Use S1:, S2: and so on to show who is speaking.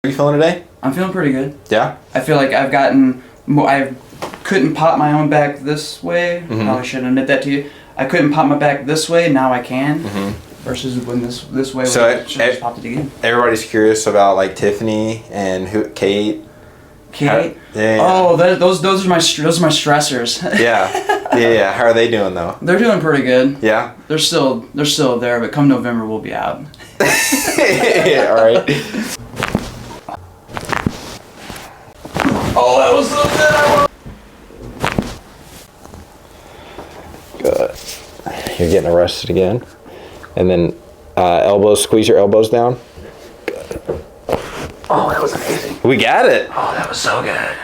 S1: How are you feeling today?
S2: I'm feeling pretty good.
S1: Yeah?
S2: I feel like I've gotten more. I couldn't pop my own back this way. Probably shouldn't admit that to you. I couldn't pop my back this way. Now I can. Versus when this way.
S1: So
S2: I should have just popped it again.
S1: Everybody's curious about like Tiffany and Kate.
S2: Kate.
S1: Yeah.
S2: Oh, those are my stressors.
S1: Yeah. How are they doing though?
S2: They're doing pretty good.
S1: Yeah.
S2: They're still there, but come November we'll be out.
S1: Yeah, all right.
S2: Oh, that was so good.
S1: Good. You're getting arrested again. And then elbows, squeeze your elbows down. Good.
S2: Oh, that was amazing.
S1: We got it.
S2: Oh, that was so good.